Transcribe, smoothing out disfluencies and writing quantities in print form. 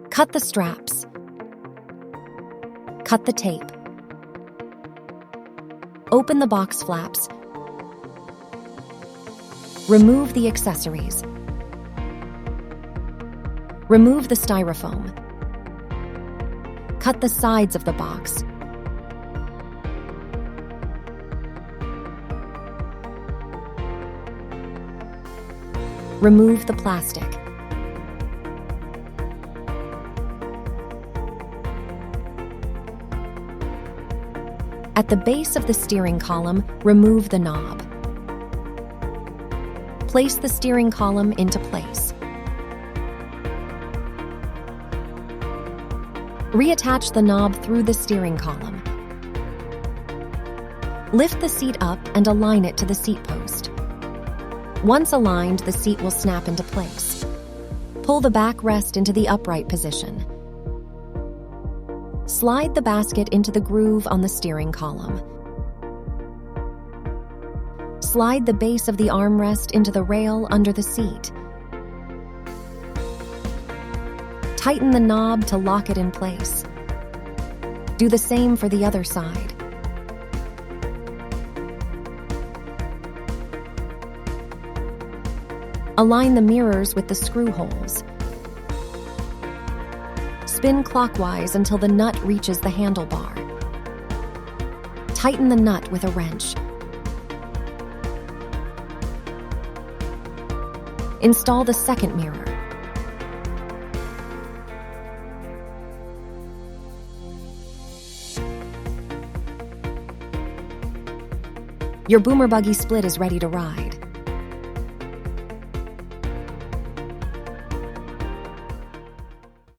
Cut the straps. Cut the tape. Open the box flaps. Remove the accessories. Remove the styrofoam. Cut the sides of the box. Remove the plastic. At the base of the steering column, remove the knob. Place the steering column into place. Reattach the knob through the steering column. Lift the seat up and align it to the seat post. Once aligned, the seat will snap into place. Pull the backrest into the upright position. Slide the basket into the groove on the steering column. Slide the base of the armrest into the rail under the seat. Tighten the knob to lock it in place. Do the same for the other side. Align the mirrors with the screw holes. Spin clockwise until the nut reaches the handlebar. Tighten the nut with a wrench. Install the second mirror. Your BoomerBuggy Split is ready to ride.